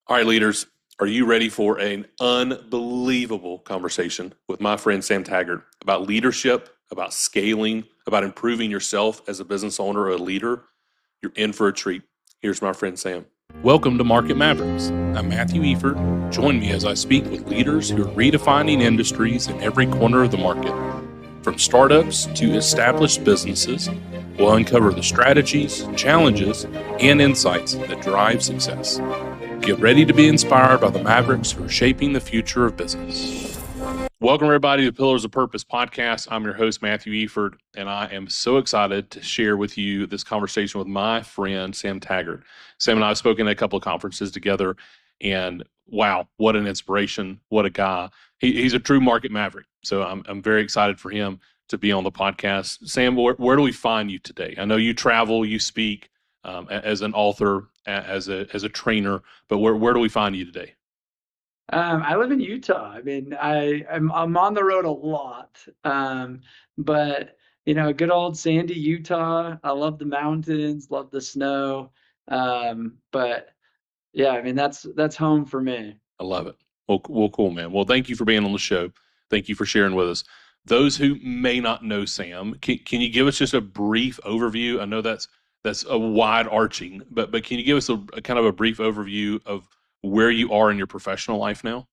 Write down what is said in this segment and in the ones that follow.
All right, leaders, are you ready for an unbelievable conversation with my friend Sam Taggart about leadership, about scaling, about improving yourself as a business owner or a leader? You're in for a treat. Here's my friend Sam. Welcome to Market Mavericks. I'm Matthew Eford. Join me as I speak with leaders who are redefining industries in every corner of the market. From startups to established businesses, we'll uncover the strategies, challenges, and insights that drive success. Get ready to be inspired by the Mavericks who are shaping the future of business. Welcome, everybody, to Pillars of Purpose podcast. I'm your host, Matthew Eford, and I am so excited to share with you this conversation with my friend, Sam Taggart. Sam and I have spoken at a couple of conferences together, and wow, what an inspiration. What a guy. He's a true market maverick, so I'm very excited for him to be on the podcast. Sam, where do we find you today? I know you travel, you speak as an author, as a trainer, but where do we find you today? I live in Utah. I mean, I'm on the road a lot. But good old sandy Utah. I love the mountains, love the snow. But yeah, I mean that's home for me. I love it. Well, cool, man. Well, thank you for being on the show. Thank you for sharing with us. Those who may not know Sam, can you give us just a brief overview? I know that's a wide arching, but can you give us a kind of a brief overview of where you are in your professional life now?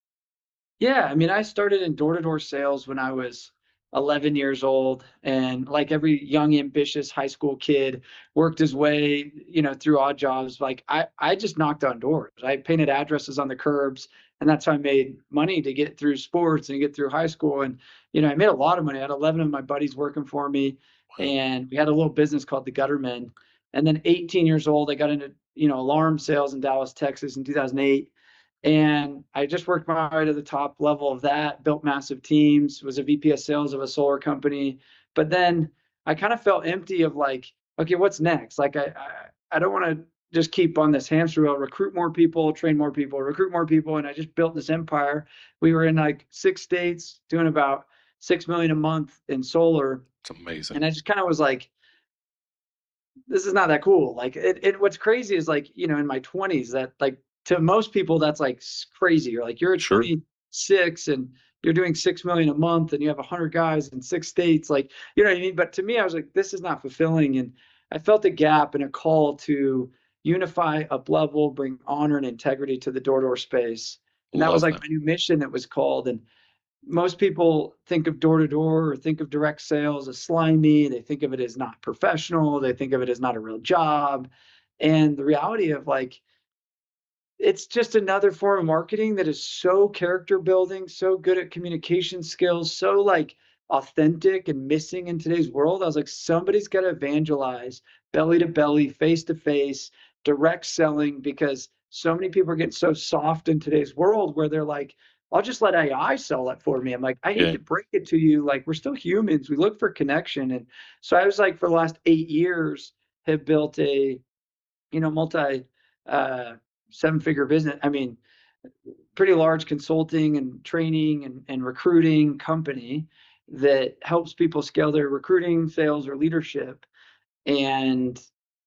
Yeah, I mean, I started in door-to-door sales when I was 11 years old, and like every young, ambitious high school kid, worked his way, through odd jobs. Like I just knocked on doors. I painted addresses on the curbs, and that's how I made money to get through sports and get through high school. And I made a lot of money. I had 11 of my buddies working for me, Wow. and we had a little business called the Gutterman. And then 18 years old, I got into alarm sales in Dallas, Texas in 2008. And I just worked my way to the top level of that, built massive teams, was a VP of sales of a solar company. But then I kind of felt empty of like, okay, what's next? Like I don't want to just keep on this hamster wheel, recruit more people, train more people, recruit more people. And I just built this empire. We were in like 6 states doing about 6 million a month in solar. It's amazing. And I just kind of was like, this is not that cool. Like what's crazy is like, in my 20s that like to most people that's like crazy. You're like you're at Sure. 26 and you're doing 6 million a month and you have 100 guys in 6 states, like, you know what I mean? But to me I was like, this is not fulfilling. And I felt a gap and a call to unify, up level, bring honor and integrity to the door-to-door space. And that was Love like that. my new mission, it was called. And most people think of door to door or think of direct sales as slimy. They think of it as not professional. They think of it as not a real job. And the reality of like, it's just another form of marketing that is so character building, so good at communication skills, so like authentic and missing in today's world. I was like, somebody's got to evangelize belly to belly, face to face, direct selling, because so many people are getting so soft in today's world where they're like, I'll just let AI sell it for me. I'm like, I hate Yeah. to break it to you. Like, we're still humans. We look for connection. And so I was like, for the last 8 years, have built a, multi uh, seven-figure business. I mean, pretty large consulting and training and recruiting company that helps people scale their recruiting, sales, or leadership. And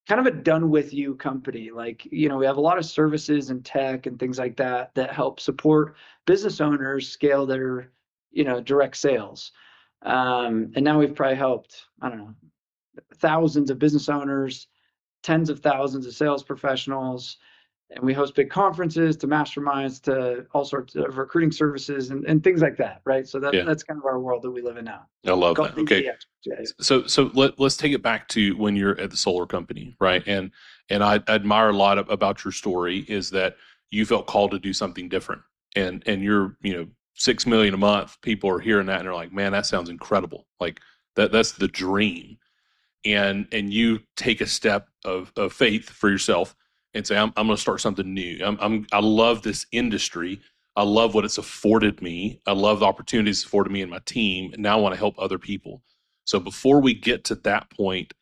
kind of a done with you company. Like, we have a lot of services and tech and things like that that help support business owners scale their, direct sales. And now we've probably helped, I don't know, thousands of business owners, tens of thousands of sales professionals, and we host big conferences to masterminds to all sorts of recruiting services and things like that, right? So Yeah. that's kind of our world that we live in now. I love Called that. Okay. BCX. Yeah, So let's take it back to when you're at the solar company, right? And I admire a lot about your story is that you felt called to do something different. And you're, 6 million a month, people are hearing that and they're like, man, that sounds incredible. Like that's the dream. And you take a step of faith for yourself and say, I'm going to start something new. I love this industry. I love what it's afforded me. I love the opportunities it's afforded me and my team. And now I want to help other people. So before we get to that point,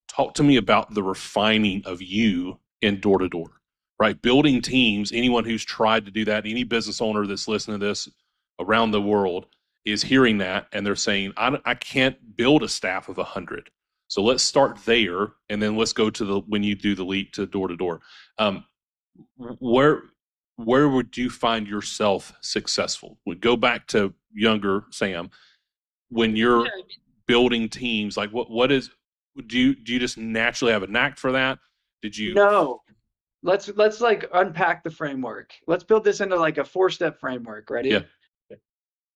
talk to me about the refining of you in door to door, right? Building teams. Anyone who's tried to do that, any business owner that's listening to this around the world is hearing that. And they're saying, I can't build a staff of 100. So let's start there, and then let's go to when you do the leap to door. Um, where where would you find yourself successful? We go back to younger Sam when Yeah. you're building teams. Like what is do you just naturally have a knack for that? Did you? No. Let's like unpack the framework. Let's build this into like a 4-step framework. Yeah. Ready?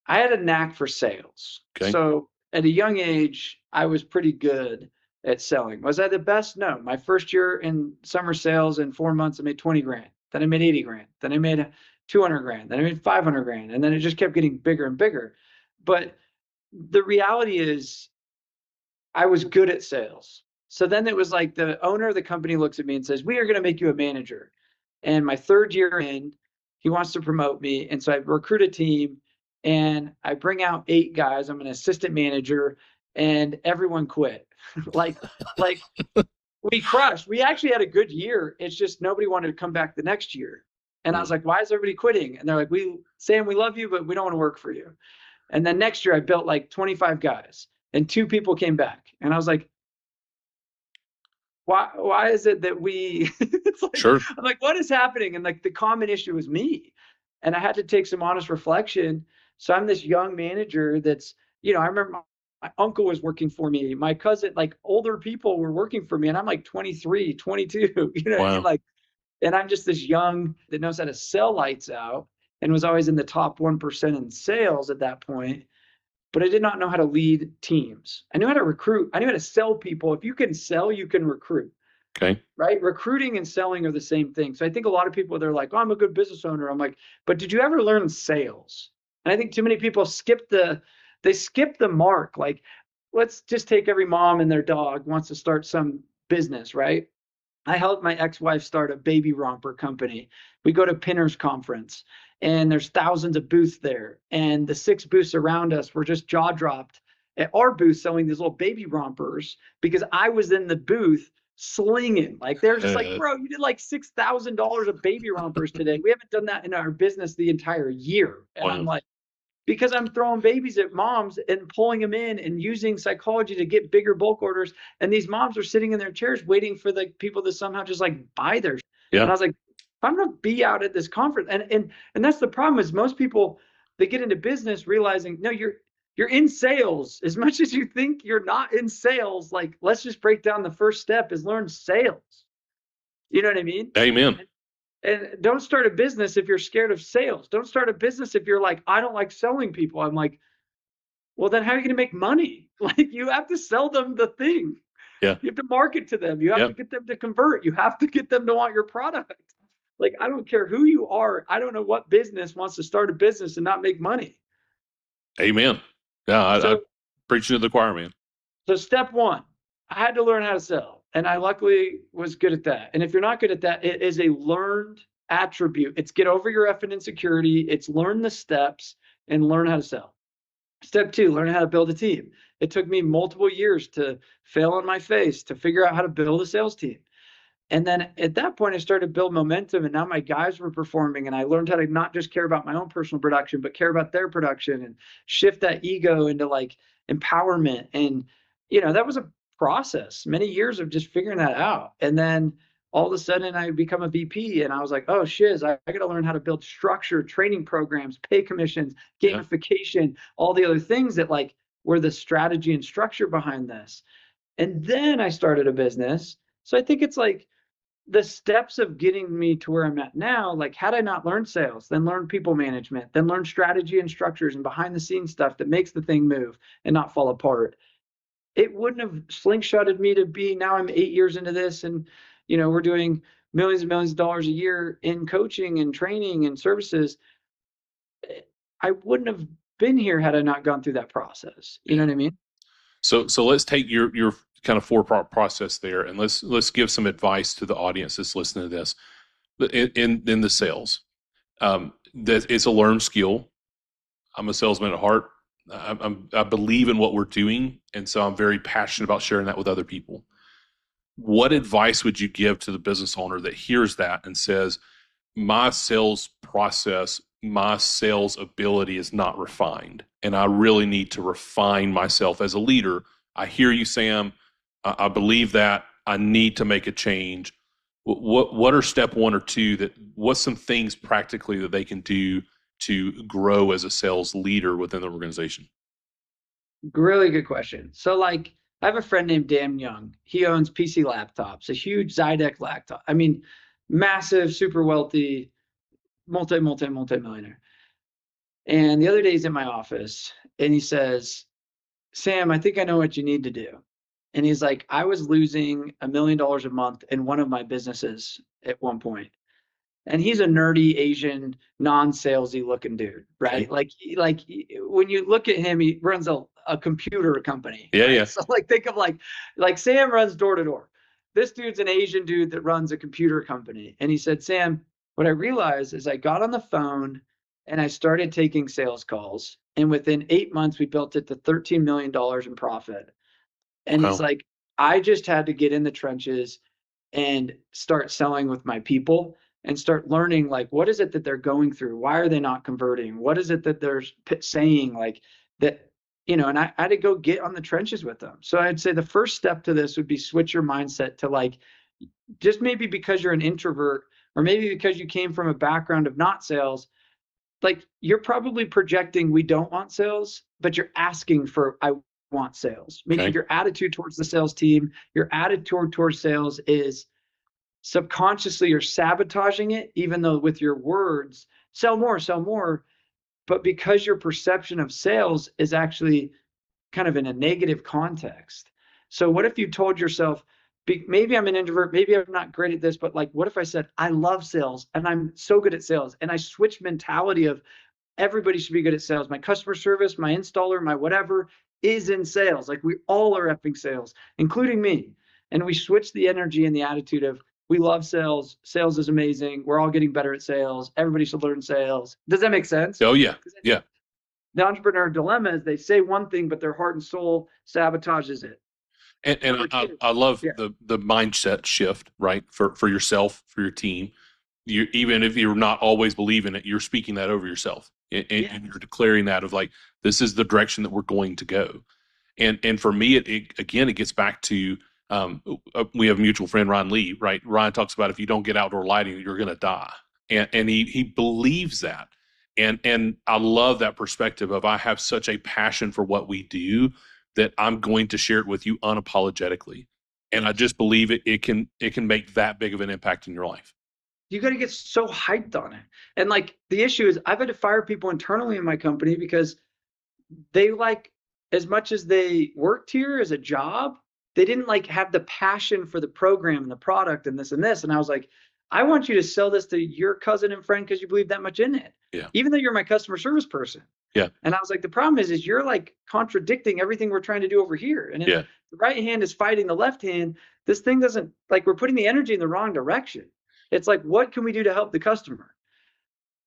I had a knack for sales. Okay. So at a young age, I was pretty good at selling. Was I the best? No. My first year in summer sales, in 4 months, I made 20 grand. Then I made 80 grand. Then I made 200 grand. Then I made 500 grand. And then it just kept getting bigger and bigger. But the reality is, I was good at sales. So then it was like the owner of the company looks at me and says, "We are going to make you a manager." And my third year in, he wants to promote me. And so I recruit a team and I bring out 8 guys. I'm an assistant manager and everyone quit. like, like we crushed. We actually had a good year. It's just nobody wanted to come back the next year. And I was like, "Why is everybody quitting?" And they're like, Sam, we love you, but we don't want to work for you." And then next year I built like 25 guys and 2 people came back. And I was like, why is it that we it's like Sure. I'm like, what is happening? And like the common issue was me. And I had to take some honest reflection. So I'm this young manager that's, I remember my uncle was working for me. My cousin, like older people were working for me. And I'm like 23, 22, you know what I mean? Wow. Like, and I'm just this young that knows how to sell lights out and was always in the top 1% in sales at that point, but I did not know how to lead teams. I knew how to recruit. I knew how to sell people. If you can sell, you can recruit, Okay. right? Recruiting and selling are the same thing. So I think a lot of people, they're like, "Oh, I'm a good business owner." I'm like, "But did you ever learn sales?" And I think too many people they skip the mark. Like, let's just take every mom and their dog wants to start some business, right? I helped my ex-wife start a baby romper company. We go to Pinners Conference and there's thousands of booths there. And the 6 booths around us were just jaw dropped at our booth selling these little baby rompers because I was in the booth slinging. Like they're just like, Uh, "Bro, you did like $6,000 of baby rompers today. We haven't done that in our business the entire year." And I'm wow. like, because I'm throwing babies at moms and pulling them in and using psychology to get bigger bulk orders. And these moms are sitting in their chairs waiting for the people to somehow just like buy their. And Yeah. I was like, if I'm gonna be out at this conference, and that's the problem is most people they get into business realizing no, you're in sales as much as you think you're not in sales. Like let's just break down the first step is learn sales. You know what I mean? Amen. And don't start a business if you're scared of sales. Don't start a business if you're like, "I don't like selling people." I'm like, well, then how are you going to make money? Like you have to sell them the thing. Yeah. You have to market to them. You have Yeah. to get them to convert. You have to get them to want your product. Like I don't care who you are. I don't know what business wants to start a business and not make money. Amen. Yeah. I So preaching to the choir, man. so step one, I had to learn how to sell. And I luckily was good at that. And if you're not good at that, it is a learned attribute. It's get over your effing insecurity. It's learn the steps and learn how to sell. Step two, learn how to build a team. It took me multiple years to fail on my face to figure out how to build a sales team. And then at that point, I started to build momentum, and now my guys were performing, and I learned how to not just care about my own personal production, but care about their production and shift that ego into like empowerment. And, that was a process, many years of just figuring that out. And then all of a sudden, I become a VP, and I was like, "Oh, shiz, I got to learn how to build structure, training programs, pay commissions, Yeah. gamification, all the other things that like were the strategy and structure behind this." And then I started a business. So I think it's like, the steps of getting me to where I'm at now, like had I not learned sales, then learn people management, then learn strategy and structures and behind the scenes stuff that makes the thing move and not fall apart, it wouldn't have slingshotted me to be now I'm 8 years into this and we're doing millions and millions of dollars a year in coaching and training and services. I wouldn't have been here had I not gone through that process. You know Yeah. what I mean? So let's take your kind of process there, and let's give some advice to the audience that's listening to this. In the sales, that it's a learned skill. I'm a salesman at heart. I believe in what we're doing, and so I'm very passionate about sharing that with other people. What advice would you give to the business owner that hears that and says, my sales process, my sales ability is not refined, and I really need to refine myself as a leader? I hear you, Sam. I believe that I need to make a change. What are step one or two that what's some things practically that they can do to grow as a sales leader within the organization? Really good question. So like I have a friend named Dan Young. He owns PC Laptops, a huge Zydeco laptop. I mean, massive, super wealthy, multi-millionaire. And the other day he's in my office and he says, Sam, I think I know what you need to do. And he's like, I was losing $1 million a month in one of my businesses at one point. And he's a nerdy Asian, non-salesy looking dude, Okay. right? Like when you look at him, he runs a computer company, Yeah, right? yeah. So like think of like Sam runs door to door. This dude's an Asian dude that runs a computer company. And he said, Sam, what I realized is I got on the phone and I started taking sales calls. And within 8 months, we built it to $13 million in profit. And he's Wow. like, I just had to get in the trenches and start selling with my people and start learning like what is it that they're going through, why are they not converting, what is it that they're saying like that, and I had to go get on the trenches with them. So I'd say the first step to this would be switch your mindset to like, just maybe because you're an introvert or maybe because you came from a background of not sales, like you're probably projecting we don't want sales, but you're asking for I want sales, meaning Okay. your attitude towards the sales team, your attitude towards sales is subconsciously you're sabotaging it, even though with your words, sell more. But because your perception of sales is actually kind of in a negative context. So, what if you told yourself, maybe I'm an introvert, maybe I'm not great at this, but like, what if I said, I love sales and I'm so good at sales? And I switch mentality of everybody should be good at sales. My customer service, my installer, my whatever is in sales. Like we all are effing sales, including me. And we switch the energy and the attitude of we love sales. Sales is amazing. We're all getting better at sales. Everybody should learn sales. Does that make sense? Oh yeah. Because I Yeah. think the entrepreneur dilemma is they say one thing, but their heart and soul sabotages it. And Number I, two, I love yeah, the mindset shift, right? For yourself, for your team. You even if you're not always believing it, you're speaking that over yourself. yeah, And you're declaring that of like, this is the direction that we're going to go. And for me, it again, it gets back to we have a mutual friend, Ron Lee, right? Ryan talks about if you don't get outdoor lighting, you're going to die, and he believes that, and I love that perspective of I have such a passion for what we do that I'm going to share it with you unapologetically, and I yes. just believe it can make that big of an impact in your life. You got to get so hyped on it. And like the issue is, I've had to fire people internally in my company because they like as much as they worked here as a job, they didn't like have the passion for the program and the product and this and this. And I was like, I want you to sell this to your cousin and friend because you believe that much in it, Yeah, even though you're my customer service person. yeah, And I was like, the problem is you're like contradicting everything we're trying to do over here. And if yeah. the right hand is fighting the left hand, this thing doesn't like we're putting the energy in the wrong direction. It's like, what can we do to help the customer?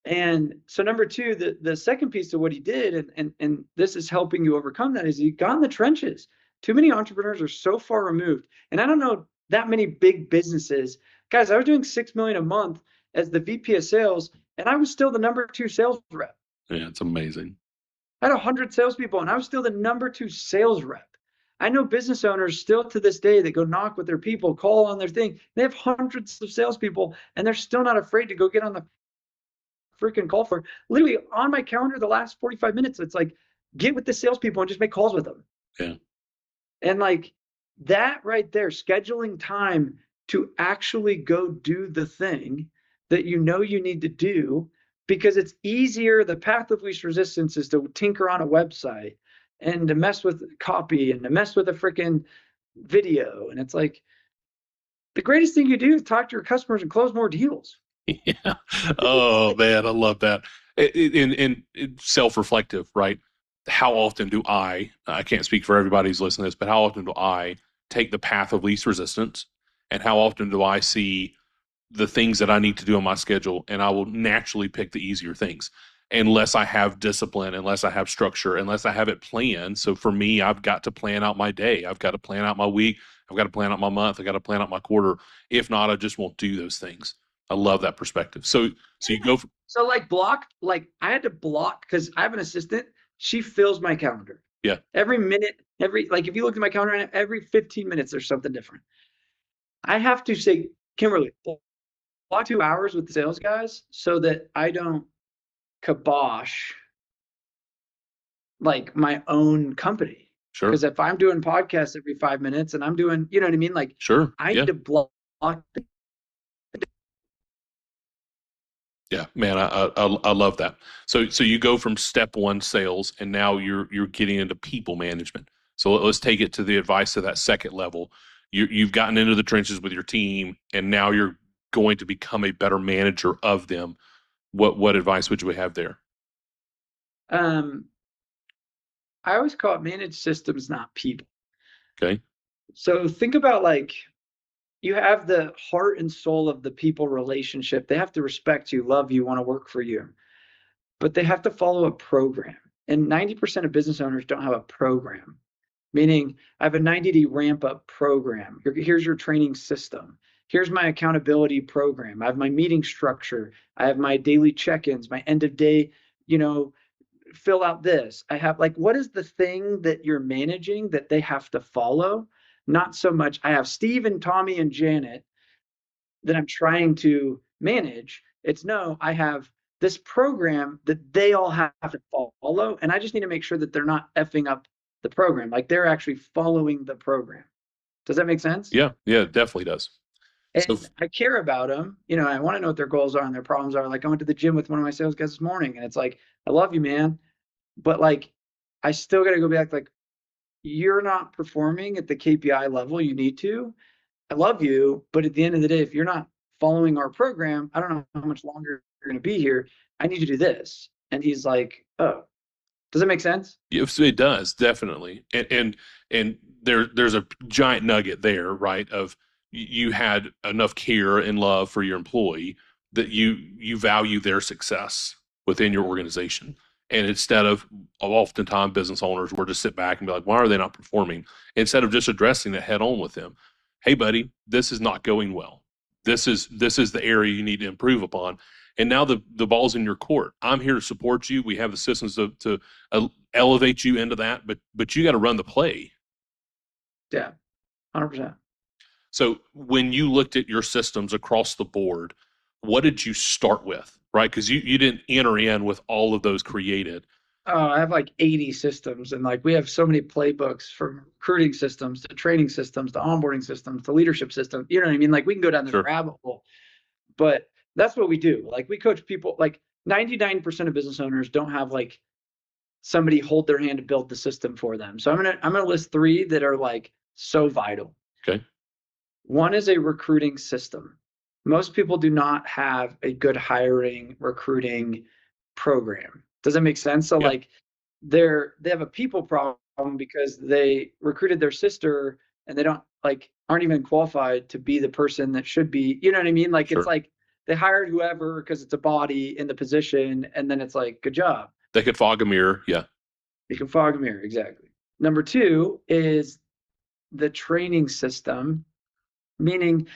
And so number two, the second piece of what he did, and this is helping you overcome that, is he got in the trenches. Too many entrepreneurs are so far removed. And I don't know that many big businesses. Guys, I was doing 6 million a month as the VP of sales, and I was still the number two sales rep. Yeah, it's amazing. I had 100 salespeople, and I was still the number two sales rep. I know business owners still to this day that go knock with their people, call on their thing. They have hundreds of salespeople, and they're still not afraid to go get on the freaking call for literally on my calendar the last 45 minutes. It's like, get with the salespeople and just make calls with them. Yeah, And like that right there, scheduling time to actually go do the thing that you know you need to do because it's easier. The path of least resistance is to tinker on a website and to mess with copy and to mess with a freaking video. And it's like the greatest thing you do is talk to your customers and close more deals. yeah. Oh man, I love that. And self-reflective, right? How often do I can't speak for everybody who's listening to this, but how often do I take the path of least resistance? And how often do I see the things that I need to do on my schedule, and I will naturally pick the easier things unless I have discipline, unless I have structure, unless I have it planned. So for me, I've got to plan out my day. I've got to plan out my week. I've got to plan out my month. I've got to plan out my quarter. If not, I just won't do those things. I love that perspective. So you Yeah. go for, So like block, like I had to block because I have an assistant. She fills my calendar yeah, every minute, every like if you look at my calendar, every 15 minutes there's something different. I have to say Kimberly, block 2 hours with the sales guys so that I don't kibosh like my own company. Sure. Because if I'm doing podcasts every 5 minutes and I'm doing, you know what I mean? Like Sure. I need Yeah. to block. Yeah, man, I love that. So you go from step one sales, and now you're getting into people management. So let's take it to the advice of that second level. You've gotten into the trenches with your team, and now you're going to become a better manager of them. What advice would you have there? Um, I always call it managed systems, not people. Okay. So think about like you have the heart and soul of the people relationship. They have to respect you, love you, want to work for you, but they have to follow a program. And 90% of business owners don't have a program, meaning I have a 90-day ramp up program. Here's your training system. Here's my accountability program. I have my meeting structure. I have my daily check ins, my end of day, you know, fill out this. I have like, what is the thing that you're managing that they have to follow? Not so much, I have Steve and Tommy and Janet that I'm trying to manage. It's no, I have this program that they all have to follow. And I just need to make sure that they're not effing up the program. Like they're actually following the program. Does that make sense? Yeah, yeah, it definitely does. So And I care about them. You know, I want to know what their goals are and their problems are. Like I went to the gym with one of my sales guys this morning and it's like, I love you, man. But like, I still got to go back, like, you're not performing at the KPI level you need to. I love you, but at the end of the day, if you're not following our program, I don't know how much longer you're going to be here. I need you to do this. And he's like, oh, does that make sense? yes, it does definitely, and there's a giant nugget there, right? Of you had enough care and love for your employee that you value their success within your organization, and instead of oftentimes business owners were to sit back and be like, why are they not performing? Instead of just addressing it head on with them, hey buddy, this is not going well. This is the area you need to improve upon. And now the ball's in your court. I'm here to support you. We have the systems to elevate you into that, but you got to run the play. Yeah, 100%. So when you looked at your systems across the board, what did you start with? Right? Because you didn't enter in with all of those created. I have like 80 systems, and like we have so many playbooks from recruiting systems to training systems to onboarding systems to leadership systems. You know what I mean? Like we can go down this Sure. rabbit hole, but that's what we do. Like we coach people, like 99% of business owners don't have like somebody hold their hand to build the system for them. So I'm gonna list three that are like so vital. Okay. One is a recruiting system. Most people do not have a good hiring recruiting program. Does that make sense? So Yeah. like they have a people problem because they recruited their sister and they don't like aren't even qualified to be the person that should be, you know what I mean? Like it's Sure. like they hired whoever because it's a body in the position and then it's like good job. They could fog a mirror. Yeah. You can fog a mirror, exactly. Number two is the training system, meaning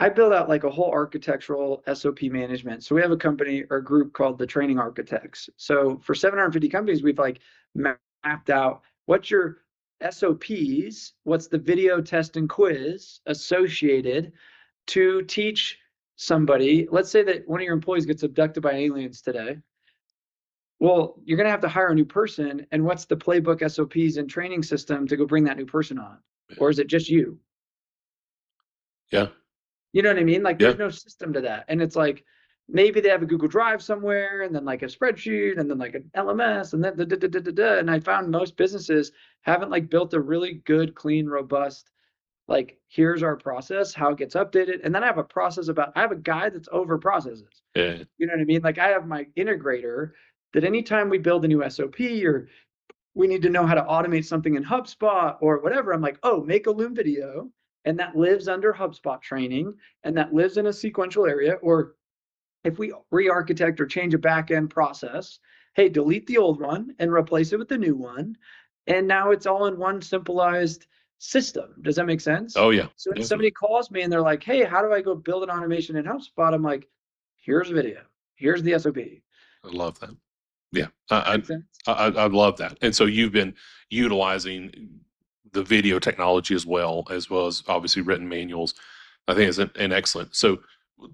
I build out like a whole architectural SOP management. So we have a company or a group called the Training Architects. So for 750 companies, we've like mapped out what's your SOPs, what's the video test and quiz associated to teach somebody. Let's say that one of your employees gets abducted by aliens today. Well, you're going to have to hire a new person. And what's the playbook, SOPs, and training system to go bring that new person on? Or is it just you? Yeah. You know what I mean? Like Yeah. there's no system to that. And it's like maybe they have a Google Drive somewhere and then like a spreadsheet and then like an LMS and then da, da, da, da, da, da. And I found most businesses haven't like built a really good, clean, robust, like here's our process, how it gets updated. And then I have a guy that's over processes. Yeah. You know what I mean? Like I have my integrator that anytime we build a new SOP or we need to know how to automate something in HubSpot or whatever. I'm like, oh, make a Loom video. And that lives under HubSpot training and that lives in a sequential area. Or if we re-architect or change a back-end process, hey, delete the old one and replace it with the new one. And now it's all in one simplified system. Does that make sense? Oh yeah. So when Definitely. somebody calls me and they're like, hey, how do I go build an automation in HubSpot? I'm like, here's a video. Here's the SOP. I love that. Yeah. Make sense? I love that. And so you've been utilizing the video technology as well as obviously written manuals. I think it's an excellent. So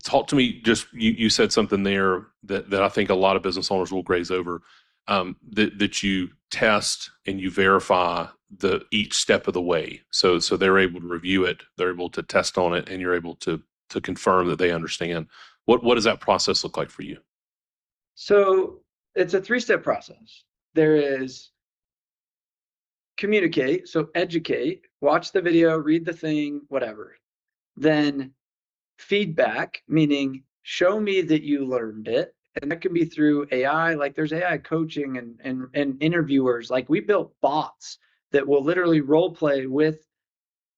talk to me, just you said something there that I think a lot of business owners will graze over, that you test and you verify each step of the way. So they're able to review it, they're able to test on it, and you're able to confirm that they understand. What does that process look like for you? So it's a three-step process. There is communicate, so educate, watch the video, read the thing, whatever. Then feedback, meaning show me that you learned it. And that can be through AI. Like there's AI coaching and interviewers. Like we built bots that will literally role play with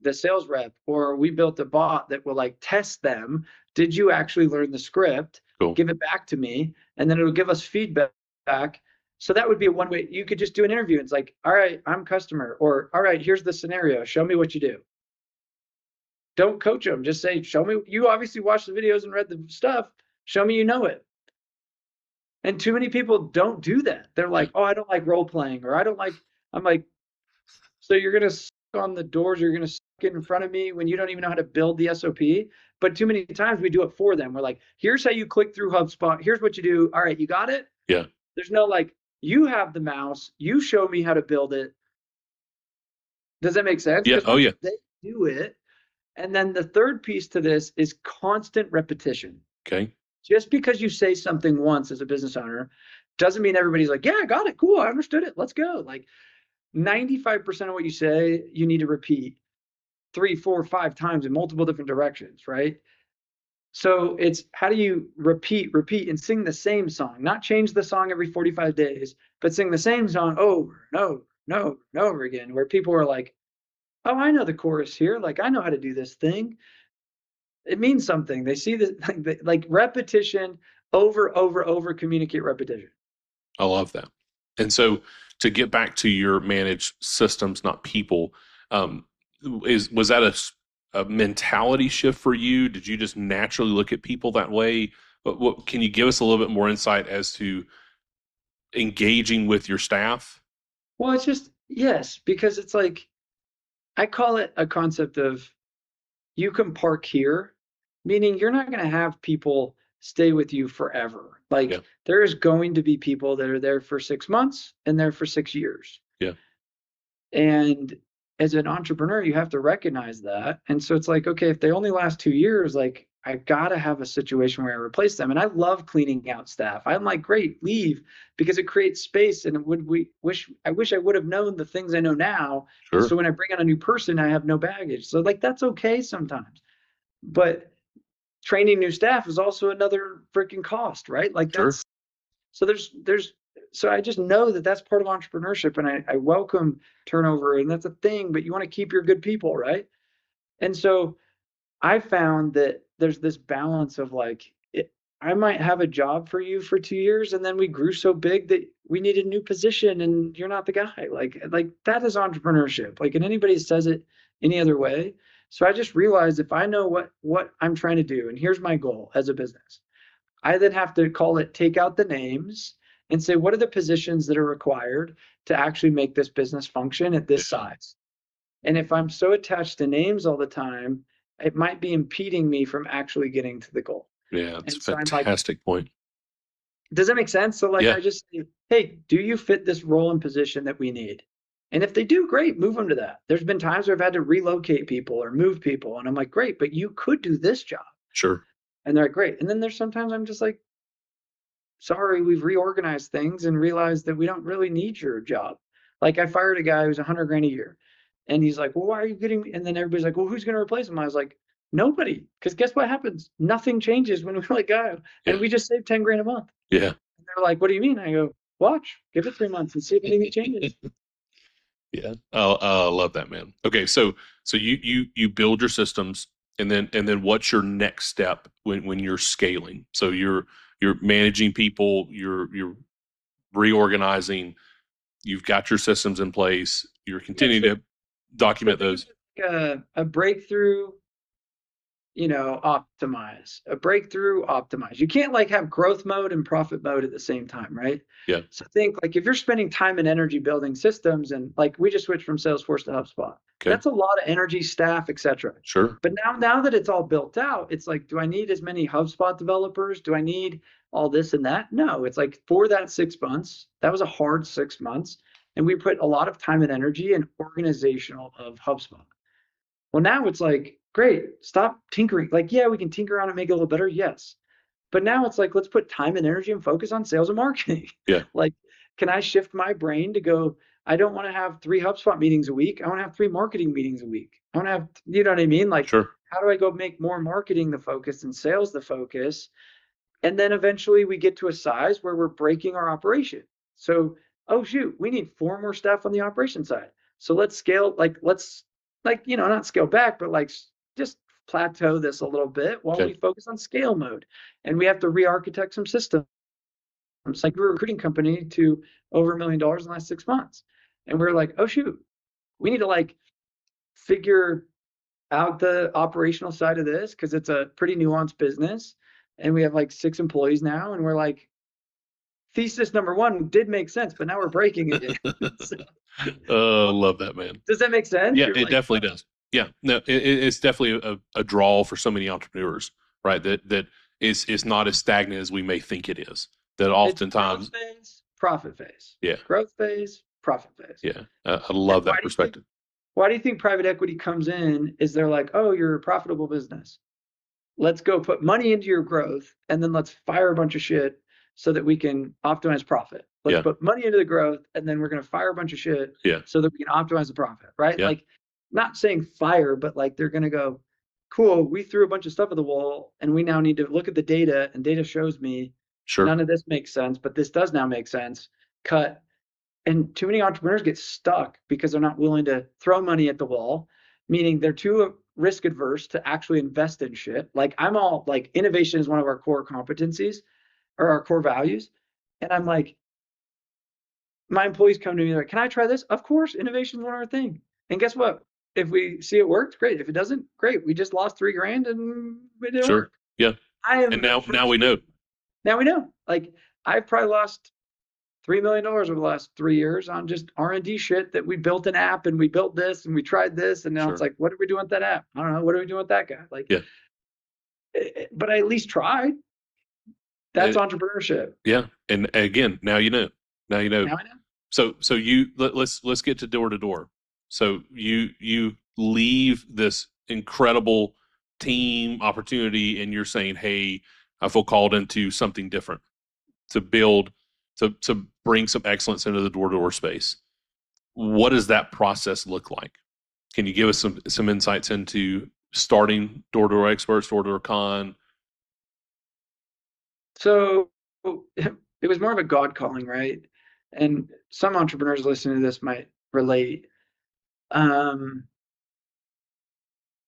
the sales rep, or we built a bot that will like test them. Did you actually learn the script? Cool. Give it back to me, and then it'll give us feedback. So that would be a one way. You could just do an interview. It's like, all right, I'm customer, or all right, here's the scenario. Show me what you do. Don't coach them. Just say, show me. You obviously watched the videos and read the stuff. Show me you know it. And too many people don't do that. They're Yeah. like, oh, I don't like role playing, or I don't like. I'm like, so you're gonna suck on the doors, you're gonna suck it in front of me when you don't even know how to build the SOP. But too many times we do it for them. We're like, here's how you click through HubSpot. Here's what you do. All right, you got it. Yeah. There's no like, you have the mouse. You show me how to build it. Does that make sense? Yeah. Because Oh once yeah. they do it, and then the third piece to this is constant repetition. Okay. Just because you say something once as a business owner doesn't mean everybody's like, yeah, I got it. Cool. I understood it. Let's go. Like 95% of what you say, you need to repeat 3, 4, 5 times in multiple different directions, right? So it's how do you repeat, and sing the same song, not change the song every 45 days, but sing the same song over and over and over and over again, where people are like, oh, I know the chorus here. Like, I know how to do this thing. It means something. They see this like repetition, over, communicate repetition. I love that. And so to get back to your managed systems, not people, um, was that a mentality shift for you? Did you just naturally look at people that way? What can you give us a little bit more insight as to engaging with your staff? Well, it's just, yes, because it's like, I call it a concept of you can park here, meaning you're not going to have people stay with you forever. Yeah, Like there is going to be people that are there for 6 months and there for 6 years. yeah, And as an entrepreneur, you have to recognize that. And so it's like, okay, if they only last 2 years, like I gotta have a situation where I replace them. And I love cleaning out staff. I'm like, great, leave, because it creates space. And it would we wish I wish I would have known the things I know now. sure, So when I bring on a new person, I have no baggage. So like that's okay sometimes. But training new staff is also another freaking cost, right? Like sure, that's so there's so I just know that that's part of entrepreneurship, and I welcome turnover, and that's a thing. But you want to keep your good people, right? And so I found that there's this balance of like I might have a job for you for 2 years, and then we grew so big that we need a new position, and you're not the guy. Like that is entrepreneurship. Like, and anybody says it any other way. So I just realized if I know what I'm trying to do, and here's my goal as a business, I then have to call it, take out the names and say, what are the positions that are required to actually make this business function at this yeah, size? And if I'm so attached to names all the time, it might be impeding me from actually getting to the goal. yeah. It's And a so I'm like, fantastic point. does that make sense? So like Yeah, I just say, hey, do you fit this role and position that we need? And if they do, great, move them to that. There's been times where I've had to relocate people or move people, and I'm like, great, but you could do this job. sure, And they're like, great. And then there's sometimes I'm just like, sorry, we've reorganized things and realized that we don't really need your job. Like I fired a guy who's 100 grand a year, and he's like, well, why are you getting me? And then everybody's like, well, who's going to replace him? I was like, nobody, because guess what happens? Nothing changes when we let go, and yeah, we just saved 10 grand a month. yeah. And they're like, what do you mean? I go, watch, give it 3 months and see if anything changes. Yeah, I love that, man. Okay, so you build your systems, and then what's your next step when you're scaling? So you're managing people, you're reorganizing, you've got your systems in place, you're Yeah, continuing so to document think of those. it like a breakthrough optimize, a breakthrough, optimize. You can't like have growth mode and profit mode at the same time, right? Yeah. So think like if you're spending time and energy building systems, and like we just switched from Salesforce to HubSpot, Okay. that's a lot of energy, staff, etc. Sure. But now that it's all built out, it's like, do I need as many HubSpot developers? Do I need all this and that? No, it's like for that 6 months, that was a hard 6 months. And we put a lot of time and energy in organizational of HubSpot. Well, now it's like, great, stop tinkering. Like, yeah, we can tinker on it, make it a little better. Yes. But now it's like, let's put time and energy and focus on sales and marketing. Yeah. Like, can I shift my brain to go, I don't want to have 3 HubSpot meetings a week. I want to have 3 marketing meetings a week. I want to have, you know what I mean? Like, Sure. how do I go make more marketing the focus and sales the focus? And then eventually we get to a size where we're breaking our operation. So, oh shoot, we need 4 more staff on the operation side. So let's scale, not scale back, but like just plateau this a little bit while Okay. we focus on scale mode. And we have to re-architect some systems. Like we're a recruiting company to over $1 million in the last 6 months. And we're like, oh shoot, we need to like figure out the operational side of this because it's a pretty nuanced business. And we have like 6 employees now, and we're like, thesis number one did make sense, but now we're breaking it. So, Love that, man. does that make sense? Yeah, You're it like, definitely does. Yeah, no, it's definitely a draw for so many entrepreneurs, right? That is not as stagnant as we may think it is. That it's growth oftentimes, phase, profit phase, yeah, growth phase, profit phase. yeah, I And love that perspective. why do you think private equity comes in? Is they're like, oh, you're a profitable business. Let's go put money into your growth, and then let's fire a bunch of shit so that we can optimize profit. Let's Yeah, put money into the growth, and then we're going to fire a bunch of shit yeah, so that we can optimize the profit, right? yeah, Like, not saying fire, but like they're going to go, cool, we threw a bunch of stuff at the wall, and we now need to look at the data, and data shows me sure, none of this makes sense, but this does now make sense. Cut. And too many entrepreneurs get stuck because they're not willing to throw money at the wall, meaning they're too risk adverse to actually invest in shit. Like I'm all like innovation is one of our core competencies or our core values. And I'm like, my employees come to me like, can I try this? Of course, innovation is one of our thing. And guess what? If we see it worked, great. If it doesn't, great. We just lost 3 grand and it didn't sure, work. yeah. I And am the now first. we know. Now we know. Like I've probably lost $3 million over the last 3 years on just R&D shit that we built an app and we built this and we tried this and now it's Sure, like, what are we doing with that app? I don't know. What are we doing with that guy? Like, yeah, but I at least tried. That's it, entrepreneurship. yeah. And again, now you know. Now you know. Now I know. So let's get to door. So you leave this incredible team opportunity, and you're saying, "Hey, I feel called into something different to build to bring some excellence into the door space." What does that process look like? Can you give us some insights into starting door experts, door con? So it was more of a God calling, right? And some entrepreneurs listening to this might relate. Um,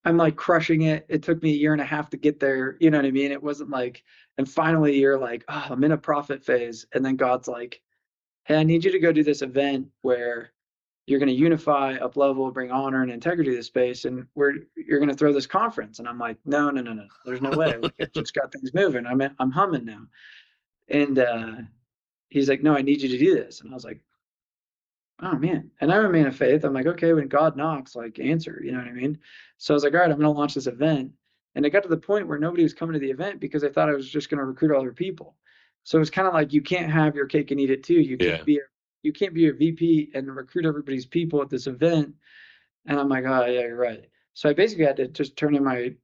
I'm like crushing it. It took me a year and a half to get there. You know what I mean? It wasn't like, and finally you're like, oh, I'm in a profit phase. And then God's like, hey, I need you to go do this event where you're going to unify, up level, bring honor and integrity to the space, and you're going to throw this conference. And I'm like, no, no, no, no, there's no way. Like I just got things moving. I'm humming now. And he's like, no, I need you to do this. And I was like, oh man. And I'm a man of faith. I'm like, okay, when God knocks, like answer, you know what I mean? So I was like, all right, I'm going to launch this event. And it got to the point where nobody was coming to the event because I thought I was just going to recruit other people. So it's kind of like you can't have your cake and eat it too. Yeah, You can't be a VP and recruit everybody's people at this event. And I'm like, oh yeah, you're right. So I basically had to just turn in my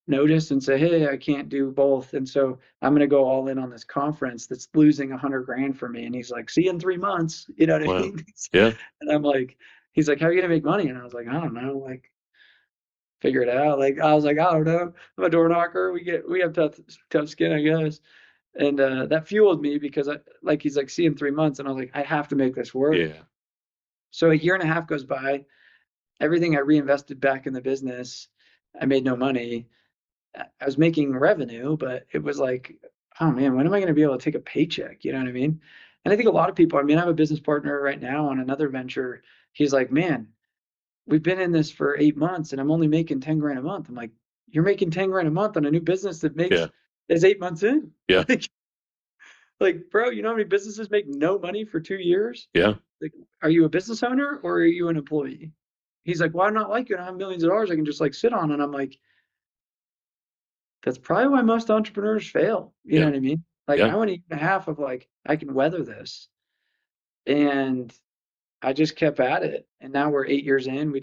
notice and say, hey, I can't do both. And so I'm going to go all in on this conference that's losing 100 grand for me. And he's like, see you in 3 months. You know what I wow, mean? yeah, And I'm like, he's like, how are you going to make money? And I was like, I don't know. Like, figure it out. Like, I was like, I don't know. I'm a door knocker. We have tough skin, I guess. And that fueled me because he's like, see you in 3 months. And I was like, I have to make this work. yeah, So a year and a half goes by. Everything I reinvested back in the business, I made no money. I was making revenue, but it was like, oh man, when am I going to be able to take a paycheck? You know what I mean? And I think a lot of people, I mean, I have a business partner right now on another venture. He's like, man, we've been in this for 8 months and I'm only making 10 grand a month. I'm like, you're making 10 grand a month on a new business that Yeah. is 8 months in. Yeah. Like, bro, you know how many businesses make no money for 2 years? Yeah. Like, are you a business owner or are you an employee? He's like, well, I'm not like you. I have millions of dollars I can just like sit on. And I'm like, that's probably why most entrepreneurs fail. You know Yeah. what I mean? Like, Yeah. I went a year and a half of like, I can weather this. And I just kept at it. And now we're 8 years in. We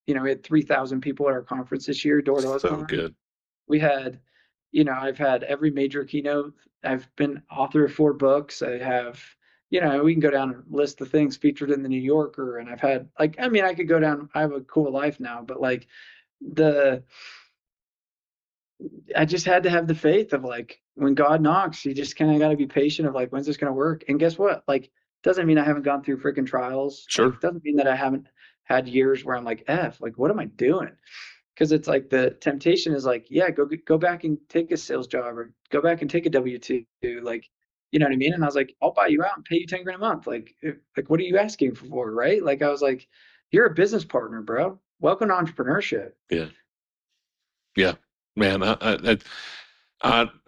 had 3,000 people at our conference this year, Door to Door So Con. good. We had, I've had every major keynote. I've been author of 4 books. I have, we can go down and list the things featured in the New Yorker. And I've had like, I mean, I could go down, I have a cool life now, but like the, I just had to have the faith of like when God knocks, you just kind of got to be patient of like, when's this going to work? And guess what? Like, doesn't mean I haven't gone through freaking trials. Sure. Like, doesn't mean that I haven't had years where I'm like, like, what am I doing? Because it's like the temptation is like, yeah, go back and take a sales job or go back and take a W-2, like, you know what I mean? And I was like, I'll buy you out and pay you 10 grand a month. Like, what are you asking for, right? Like, I was like, you're a business partner, bro. Welcome to entrepreneurship. Yeah. Yeah. Man, I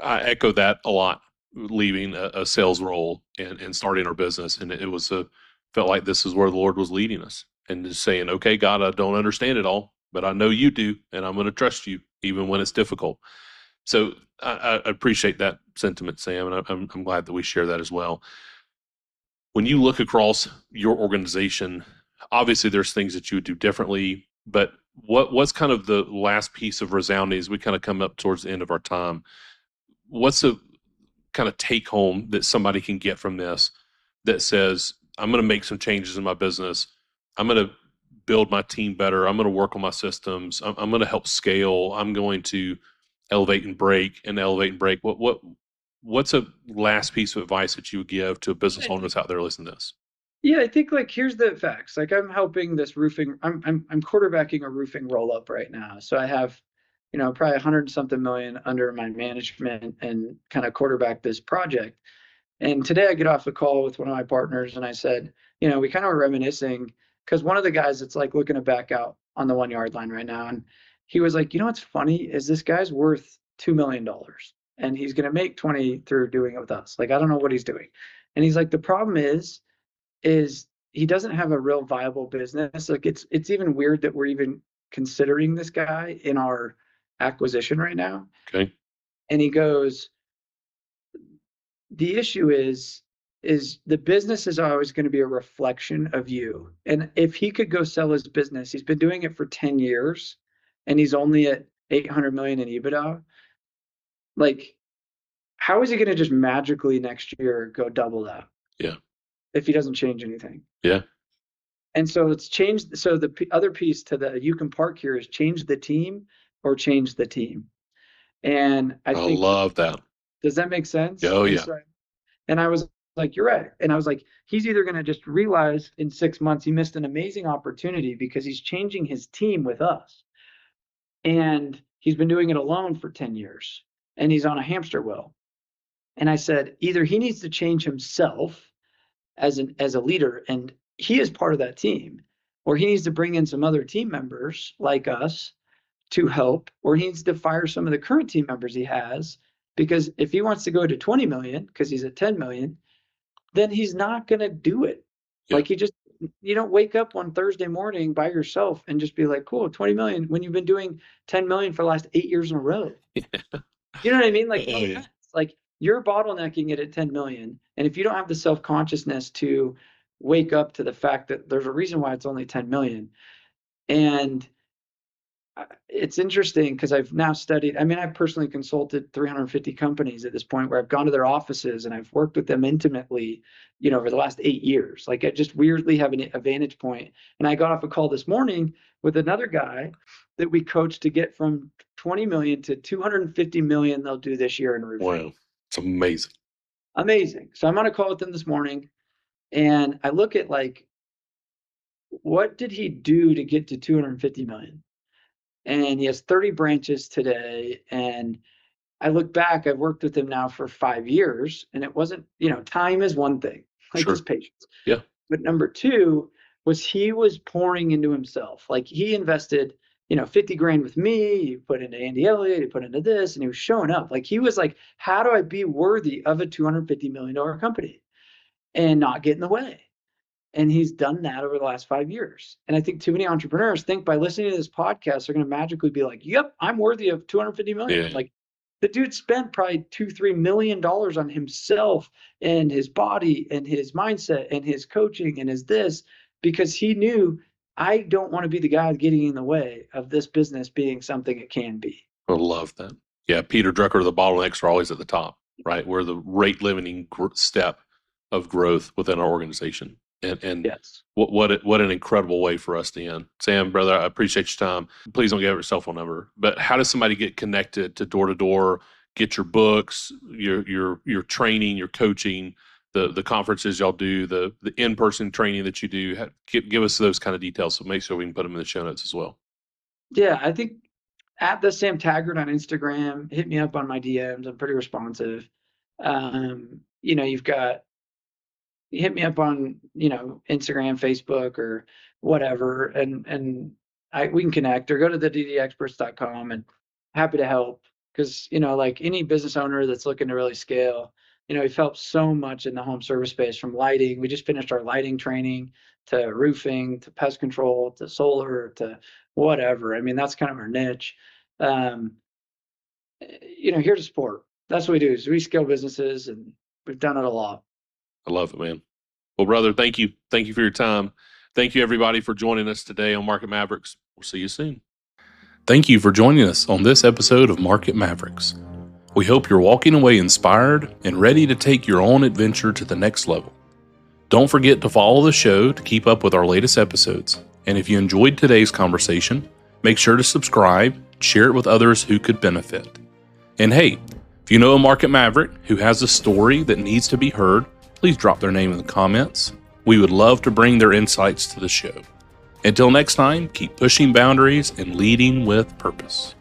echo that a lot, leaving a sales role and starting our business. And it was felt like this is where the Lord was leading us and just saying, okay, God, I don't understand it all, but I know you do, and I'm going to trust you even when it's difficult. So I appreciate that sentiment, Sam, and I'm glad that we share that as well. When you look across your organization, obviously there's things that you would do differently, but what's kind of the last piece of resounding as we kind of come up towards the end of our time? What's a kind of take home that somebody can get from this that says, I'm going to make some changes in my business. I'm going to build my team better. I'm going to work on my systems. I'm going to help scale. I'm going to elevate and break and elevate and break. What's a last piece of advice that you would give to a business owner that's out there listening to this? Yeah, I think like here's the facts. Like I'm helping this roofing. I'm quarterbacking a roofing roll up right now. So I have, probably 100 something million under my management and kind of quarterback this project. And today I get off a call with one of my partners and I said, we kind of were reminiscing because one of the guys that's like looking to back out on the 1 yard line right now. And he was like, what's funny is this guy's worth $2 million and he's going to make 20 through doing it with us. Like, I don't know what he's doing. And he's like, the problem is he doesn't have a real viable business. Like it's even weird that we're even considering this guy in our acquisition right now. Okay. And he goes, the issue is the business is always going to be a reflection of you. And if he could go sell his business, he's been doing it for 10 years and he's only at 800 million in EBITDA. Like, how is he going to just magically next year go double that Yeah. if he doesn't change anything? Yeah. And so it's changed. So the other piece to the you can park here is change the team or change the team. And I I think, love that. does that make sense? Oh, And yeah. so, and I was like, you're right. And I was like, he's either going to just realize in 6 months he missed an amazing opportunity because he's changing his team with us. And he's been doing it alone for 10 years and he's on a hamster wheel. And I said, either he needs to change himself as a leader, and he is part of that team, or he needs to bring in some other team members like us to help, or he needs to fire some of the current team members he has, because if he wants to go to 20 million because he's at 10 million, then he's not going to do it. Yeah. Like you don't wake up one Thursday morning by yourself and just be like, cool, 20 million when you've been doing 10 million for the last 8 years in a row. You know what I mean? Like, no Oh, yeah. offense. Like you're bottlenecking it at 10 million. And if you don't have the self-consciousness to wake up to the fact that there's a reason why it's only 10 million. And it's interesting because I've now studied, I mean, I've personally consulted 350 companies at this point where I've gone to their offices and I've worked with them intimately, over the last 8 years. Like I just weirdly have a vantage point. And I got off a call this morning with another guy that we coached to get from 20 million to 250 million they'll do this year in roofing. Wow. It's amazing. Amazing. So I'm on a call with them this morning and I look at like, what did he do to get to 250 million? And he has 30 branches today. And I look back, I've worked with him now for 5 years, and it wasn't, time is one thing, like Sure. just patience. Yeah. But number two was he was pouring into himself. Like he invested 50 grand with me, you put into Andy Elliott, you put into this, and he was showing up. Like, he was like, how do I be worthy of a $250 million company and not get in the way? And he's done that over the last 5 years. And I think too many entrepreneurs think by listening to this podcast, they're going to magically be like, yep, I'm worthy of 250 million. Yeah. Like, the dude spent probably $2-3 million on himself and his body and his mindset and his coaching and his this, because he knew, I don't want to be the guy getting in the way of this business being something it can be. I love that. Yeah, Peter Drucker, the bottlenecks are always at the top, right? We're the rate limiting step of growth within our organization. And Yes. what an incredible way for us to end. Sam, brother, I appreciate your time. Please don't give out your cell phone number. But how does somebody get connected to Door to Door, get your books, your training, your coaching, the conferences y'all do, the in-person training that you do? Give us those kind of details, so make sure we can put them in the show notes as well. Yeah, I think at the Sam Taggart on Instagram, hit me up on my DMs. I'm pretty responsive. You hit me up on, Instagram, Facebook, or whatever, and we can connect, or go to theddexperts.com, and happy to help. Because, like any business owner that's looking to really scale, we've helped so much in the home service space, from lighting. We just finished our lighting training, to roofing, to pest control, to solar, to whatever. I mean, that's kind of our niche. Here to support. That's what we do, is we scale businesses, and we've done it a lot. I love it, man. Well, brother, thank you. Thank you for your time. Thank you, everybody, for joining us today on Market Mavericks. We'll see you soon. Thank you for joining us on this episode of Market Mavericks. We hope you're walking away inspired and ready to take your own adventure to the next level. Don't forget to follow the show to keep up with our latest episodes. And if you enjoyed today's conversation, make sure to subscribe, share it with others who could benefit. And hey, if you know a market maverick who has a story that needs to be heard, please drop their name in the comments. We would love to bring their insights to the show. Until next time, keep pushing boundaries and leading with purpose.